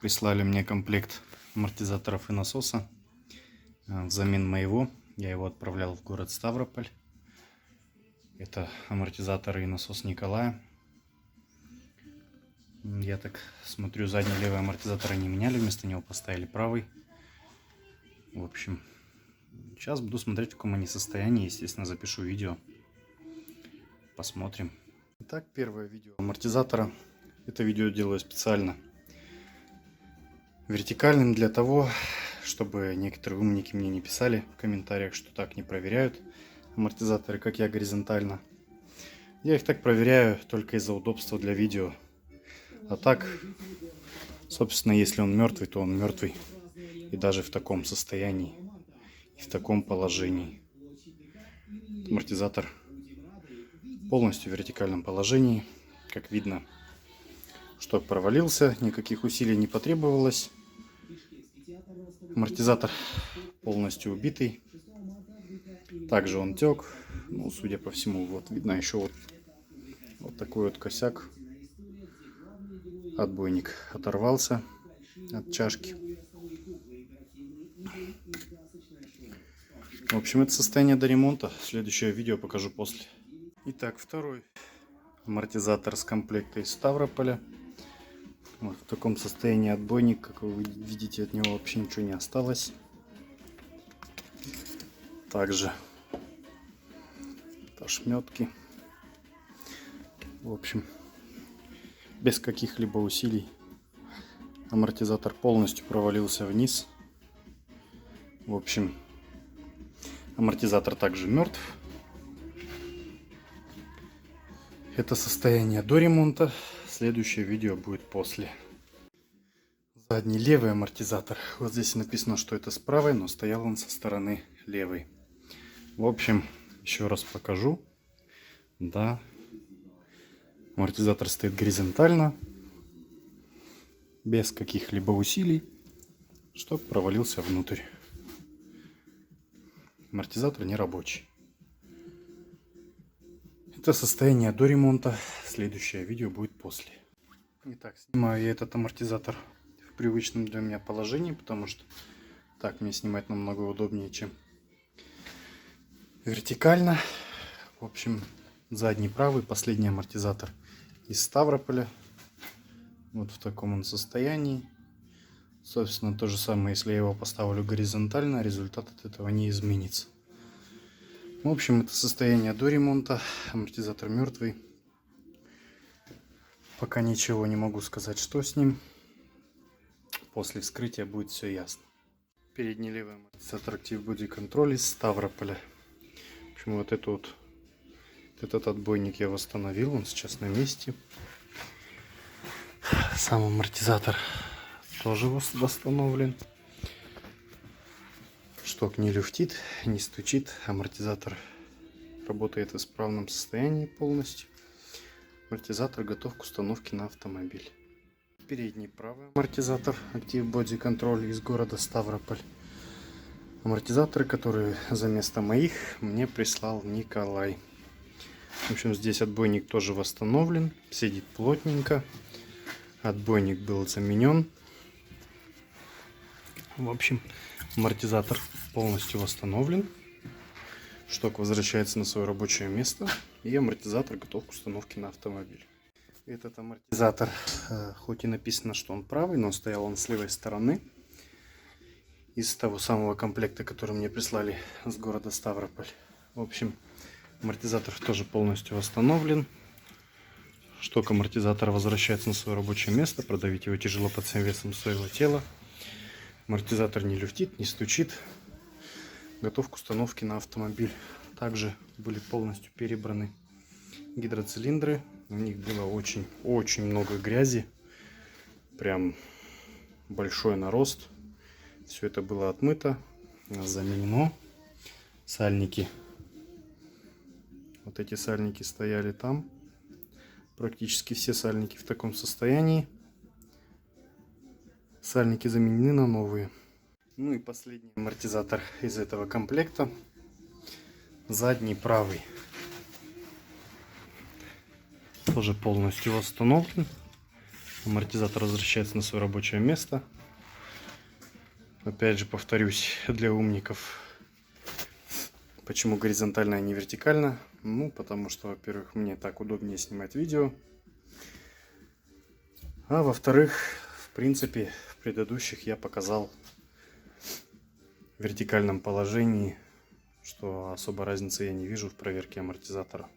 Прислали мне комплект амортизаторов и насоса взамен моего. Я его отправлял в город Ставрополь. Это амортизаторы и насос Николая. Я так смотрю, задний левый амортизатор не меняли, вместо него поставили правый. В общем, сейчас буду смотреть, в каком они состоянии. Естественно, запишу видео. Посмотрим. Итак, первое видео амортизатора. Это видео делаю специально вертикальным для того, чтобы некоторые умники мне не писали в комментариях, что так не проверяют амортизаторы, как я, горизонтально. Я их так проверяю только из-за удобства для видео. А так, собственно, если он мертвый, то он мертвый. И даже в таком состоянии, и в таком положении. Амортизатор полностью в вертикальном положении. Как видно, шток провалился, никаких усилий не потребовалось. Амортизатор полностью убитый. Также он тек. Ну, судя по всему, вот видно еще вот такой вот косяк. Отбойник оторвался от чашки. В общем, это состояние до ремонта. Следующее видео покажу после. Итак, второй амортизатор с комплекта из Ставрополя. Вот в таком состоянии отбойник, как вы видите, от него вообще ничего не осталось. Также ошметки. В общем, без каких-либо усилий амортизатор полностью провалился вниз. В общем, амортизатор также мертв. Это состояние до ремонта. Следующее видео будет после. Задний левый амортизатор. Вот здесь написано, что это с правой, но стоял он со стороны левой. В общем, еще раз покажу. Да, амортизатор стоит горизонтально, без каких-либо усилий. Шток провалился внутрь. Амортизатор не рабочий. Это состояние до ремонта. Следующее видео будет после. Итак, снимаю я этот амортизатор в привычном для меня положении, потому что так мне снимать намного удобнее, чем вертикально. В общем, задний правый, последний амортизатор из Ставрополя. Вот в таком он состоянии. Собственно, то же самое, если я его поставлю горизонтально, результат от этого не изменится. В общем, это состояние до ремонта. Амортизатор мертвый. Пока ничего не могу сказать, что с ним. После вскрытия будет все ясно. Передний левый амортизатор Active Body Control из Ставрополя. В общем, вот этот отбойник я восстановил. Он сейчас на месте. Сам амортизатор тоже восстановлен. Шток не люфтит, не стучит. Амортизатор работает в исправном состоянии полностью. Амортизатор готов к установке на автомобиль. Передний правый амортизатор Active Body Control из города Ставрополь. Амортизаторы, которые за место моих мне прислал Николай. В общем, здесь отбойник тоже восстановлен, сидит плотненько. Отбойник был заменен. В общем, амортизатор полностью восстановлен. Шток возвращается на свое рабочее место. И амортизатор готов к установке на автомобиль. Этот амортизатор, хоть и написано, что он правый, но стоял он с левой стороны. Из того самого комплекта, который мне прислали с города Ставрополь. В общем, амортизатор тоже полностью восстановлен. Шток амортизатора возвращается на свое рабочее место. Продавить его тяжело под всем весом своего тела. Амортизатор не люфтит, не стучит. Готов к установке на автомобиль. Также были полностью перебраны гидроцилиндры. У них было очень много грязи. Прям большой нарост. Все это было отмыто, заменено. Сальники. Вот эти сальники стояли там. Практически все сальники в таком состоянии. Сальники заменены на новые. Ну и последний амортизатор из этого комплекта. Задний правый. Тоже полностью восстановлен. Амортизатор возвращается на свое рабочее место. Опять же повторюсь, для умников. Почему горизонтально, а не вертикально? Ну, потому что, во-первых, мне так удобнее снимать видео. А во-вторых, в принципе, в предыдущих я показал в вертикальном положении, что особо разницы я не вижу в проверке амортизатора.